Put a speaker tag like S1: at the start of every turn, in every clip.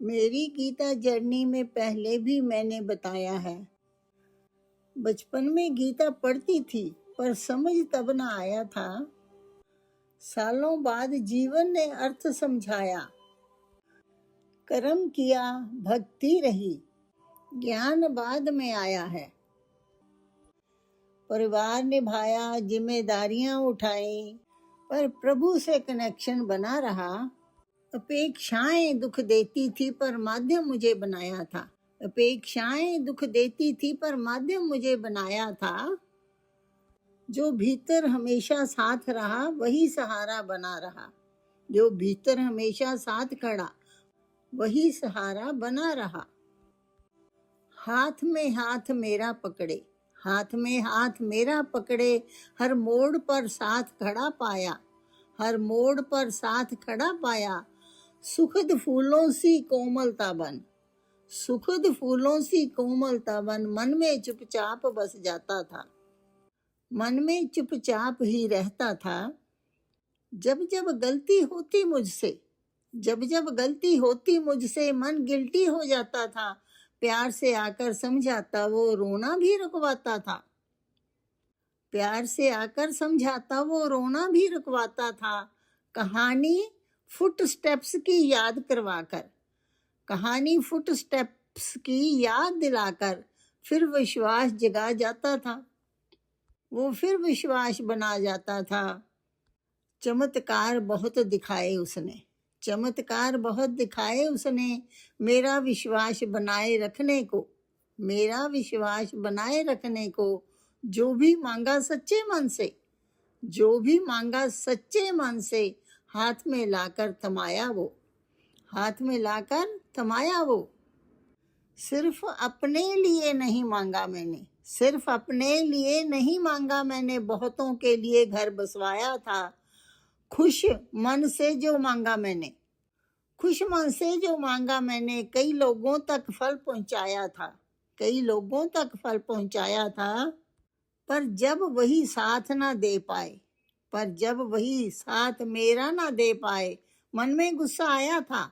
S1: मेरी गीता जर्नी में पहले भी मैंने बताया है। बचपन में गीता पढ़ती थी पर समझ तब न आया था। सालों बाद जीवन ने अर्थ समझाया। कर्म किया, भक्ति रही, ज्ञान बाद में आया है। परिवार निभाया, जिम्मेदारियां उठाई, पर प्रभु से कनेक्शन बना रहा। अपेक्षाएं दुख देती थी पर माध्यम मुझे बनाया था। अपेक्षाएं दुख देती थी पर माध्यम मुझे बनाया था। जो भीतर हमेशा साथ रहा वही सहारा बना रहा। जो भीतर हमेशा साथ खड़ा वही सहारा बना रहा। हाथ में हाथ मेरा पकड़े, हाथ में हाथ मेरा पकड़े, हर मोड़ पर साथ खड़ा पाया, हर मोड़ पर साथ खड़ा पाया। सुखद फूलों सी कोमलता बन, सुखद फूलों सी कोमलता बन, मन में चुपचाप बस जाता था, मन में चुपचाप ही रहता था। जब जब गलती होती मुझसे, जब जब गलती होती मुझसे, मन गिल्टी हो जाता था। प्यार से आकर समझाता, वो रोना भी रुकवाता था। प्यार से आकर समझाता, वो रोना भी रुकवाता था। कहानी फुट स्टेप्स की याद करवाकर, कहानी फुट स्टेप्स की याद दिलाकर फिर विश्वास जगा जाता था, वो फिर विश्वास बना जाता था। चमत्कार बहुत दिखाए उसने, चमत्कार बहुत दिखाए उसने, मेरा विश्वास बनाए रखने को, मेरा विश्वास बनाए रखने को। जो भी मांगा सच्चे मन से, जो भी मांगा सच्चे मन से, हाथ में लाकर थमाया वो, हाथ में लाकर थमाया वो। सिर्फ अपने लिए नहीं मांगा मैंने, सिर्फ अपने लिए नहीं मांगा मैंने, बहुतों के लिए घर बसवाया था। खुश मन से जो मांगा मैंने, खुश मन से जो मांगा मैंने, कई लोगों तक फल पहुंचाया था, कई लोगों तक फल पहुंचाया था। पर जब वही साथ ना दे पाए, पर जब वही साथ मेरा ना दे पाए, मन में गुस्सा आया था।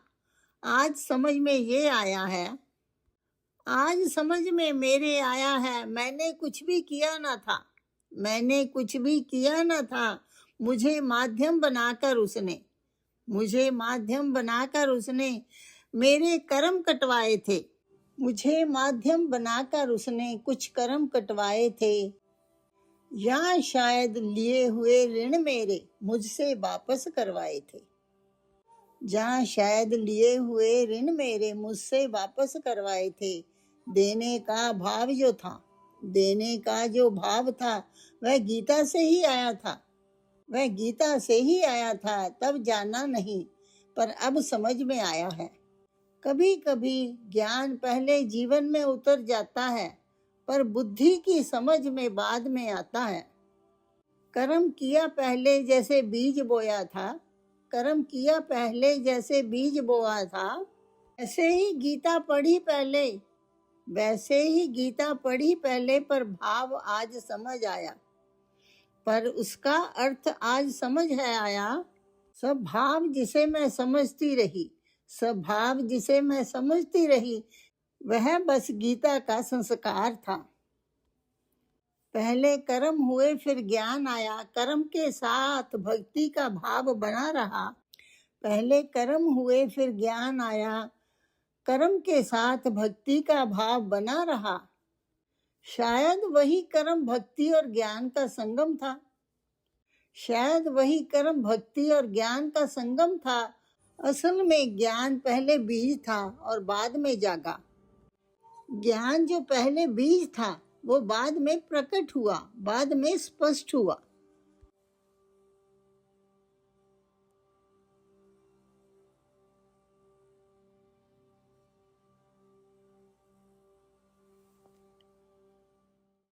S1: आज समझ में ये आया है, आज समझ में मेरे आया है, मैंने कुछ भी किया ना था, मैंने कुछ भी किया ना था। मुझे माध्यम बनाकर उसने, मुझे माध्यम बनाकर उसने मेरे कर्म कटवाए थे, मुझे माध्यम बनाकर उसने कुछ कर्म कटवाए थे। या शायद लिए हुए ऋण मेरे मुझसे वापस करवाए थे, जहाँ शायद लिए हुए ऋण मेरे मुझसे वापस करवाए थे। देने का भाव जो था, देने का जो भाव था, वह गीता से ही आया था, वह गीता से ही आया था। तब जाना नहीं पर अब समझ में आया है। कभी कभी ज्ञान पहले जीवन में उतर जाता है पर बुद्धि की समझ में बाद में आता है। कर्म किया पहले जैसे बीज बोया था, कर्म किया पहले जैसे बीज बोया था, ऐसे ही गीता पढ़ी पहले, वैसे ही गीता पढ़ी पहले, पर भाव आज समझ आया, पर उसका अर्थ आज समझ है आया। सब भाव जिसे मैं समझती रही, सब भाव जिसे मैं समझती रही, वह बस गीता का संस्कार था। पहले कर्म हुए फिर ज्ञान आया, कर्म के साथ भक्ति का भाव बना रहा। पहले कर्म हुए फिर ज्ञान आया, कर्म के साथ भक्ति का भाव बना रहा। शायद वही कर्म भक्ति और ज्ञान का संगम था, शायद वही कर्म भक्ति और ज्ञान का संगम था। असल में ज्ञान पहले बीज था और बाद में जागा। ज्ञान जो पहले बीज था वो बाद में प्रकट हुआ, बाद में स्पष्ट हुआ।